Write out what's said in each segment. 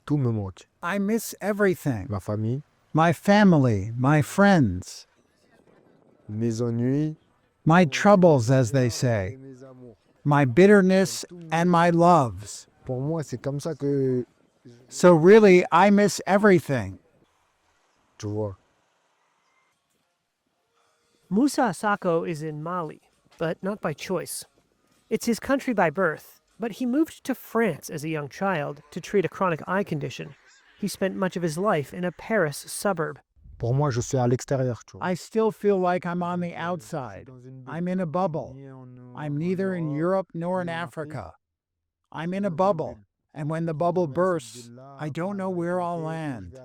Tout me manque. I miss everything. Ma famille, My family, my friends, mes ennuis, my troubles, as they say, et mes amours. my bitterness and my loves. Pour moi, c'est comme ça que So really, I miss everything. tu vois. Moussa Sacko is in Mali, but not by choice. It's his country by birth, but he moved to France as a young child to treat a chronic eye condition. He spent much of his life in a Paris suburb. Pour moi, je suis à l'extérieur, tu vois. I still feel like I'm on the outside. I'm in a bubble. I'm neither in Europe nor in Africa. I'm in a bubble, and when the bubble bursts, I don't know where I'll land.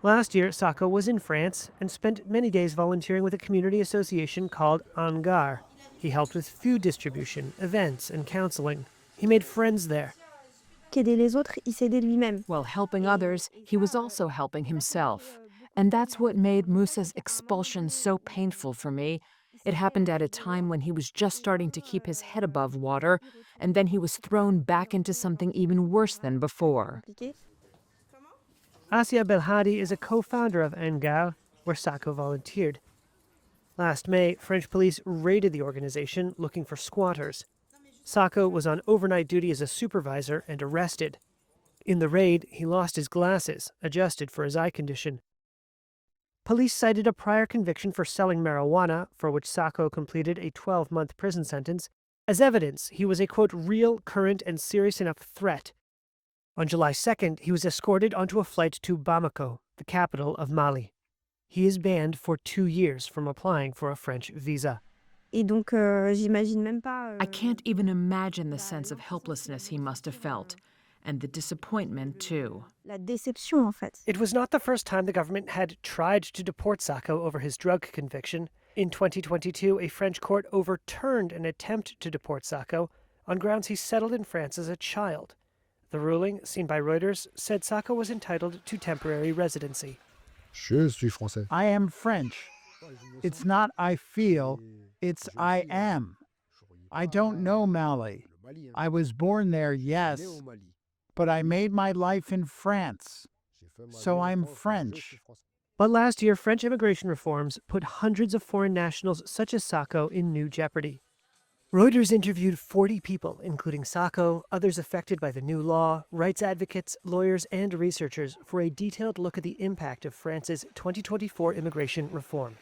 Last year, Sacko was in France and spent many days volunteering with a community association called Gare. He helped with food distribution, events, and counseling. He made friends there. Qu'aider les autres, il s'aidait lui-même. While helping others, he was also helping himself. And that's what made Moussa's expulsion so painful for me. It happened at a time when he was just starting to keep his head above water, and then he was thrown back into something even worse than before. Asia Belhadi is a co-founder of Gare, where Sacko volunteered. Last May, French police raided the organization looking for squatters. Sacko was on overnight duty as a supervisor and arrested. In the raid, he lost his glasses, adjusted for his eye condition. Police cited a prior conviction for selling marijuana, for which Sacko completed a 12-month prison sentence, as evidence he was a, quote, real, current, and serious enough threat. On July 2nd, he was escorted onto a flight to Bamako, the capital of Mali. He is banned for 2 years from applying for a French visa. Et donc, j'imagine même pas. I can't even imagine the sense of helplessness he must have felt, and the disappointment, too. La déception, en fait. It was not the first time the government had tried to deport Sacko over his drug conviction. In 2022, a French court overturned an attempt to deport Sacko on grounds he settled in France as a child. The ruling, seen by Reuters, said Sacko was entitled to temporary residency. Je suis français. I am French. It's not I feel, it's I am. I don't know Mali. I was born there, yes, but I made my life in France, so I'm French. But last year, French immigration reforms put hundreds of foreign nationals such as Sacko in new jeopardy. Reuters interviewed 40 people, including Sacko, others affected by the new law, rights advocates, lawyers, and researchers, for a detailed look at the impact of France's 2024 immigration reform.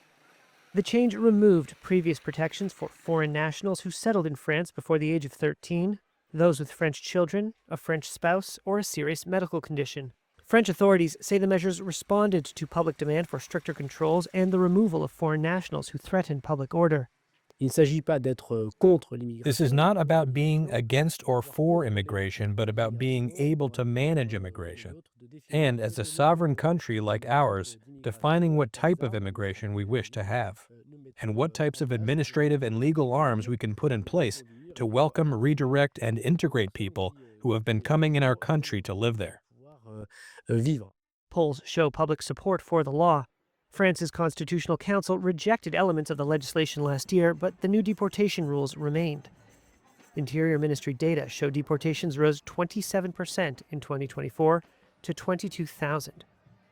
The change removed previous protections for foreign nationals who settled in France before the age of 13, those with French children, a French spouse, or a serious medical condition. French authorities say the measures responded to public demand for stricter controls and the removal of foreign nationals who threaten public order. Il ne s'agit pas d'être contre l'immigration. This is not about being against or for immigration, but about being able to manage immigration. And as a sovereign country like ours, defining what type of immigration we wish to have, and what types of administrative and legal arms we can put in place to welcome, redirect, and integrate people who have been coming in our country to live there. Vivre. Polls show public support for the law. France's Constitutional Council rejected elements of the legislation last year, but the new deportation rules remained. Interior Ministry data show deportations rose 27% in 2024 to 22,000.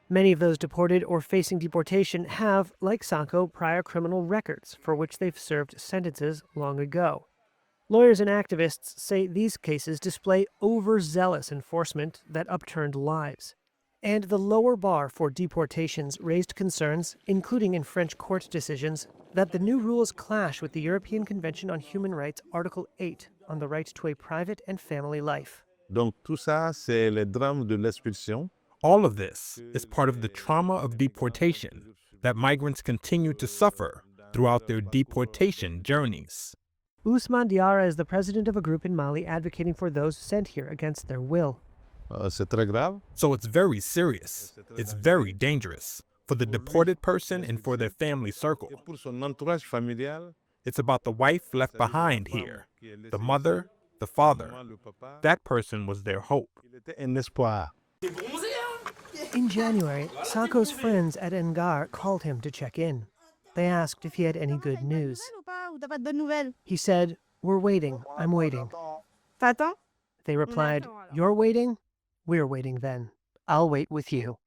Many of those deported or facing deportation have, like Sacko, prior criminal records for which they've served sentences long ago. Lawyers and activists say these cases display overzealous enforcement that upturned lives. And the lower bar for deportations raised concerns, including in French court decisions, that the new rules clash with the European Convention on Human Rights, Article 8, on the right to a private and family life. Donc tout ça, c'est le drame de l'expulsion. All of this is part of the trauma of deportation that migrants continue to suffer throughout their deportation journeys. Ousmane Diarra is the president of a group in Mali advocating for those sent here against their will. C'est très grave. So it's very serious. It's very dangerous for the deported person and for their family circle. Et pour son entourage familial, It's about the wife left behind here, the mother, the father. That person was their hope. il était un espoir. In January, Sacko's friends at Gare called him to check in. They asked if he had any good news. Ou t'as pas de bonnes nouvelles? He said, "We're waiting. I'm waiting." T'attends? They replied, You're waiting? We're waiting then. I'll wait with you.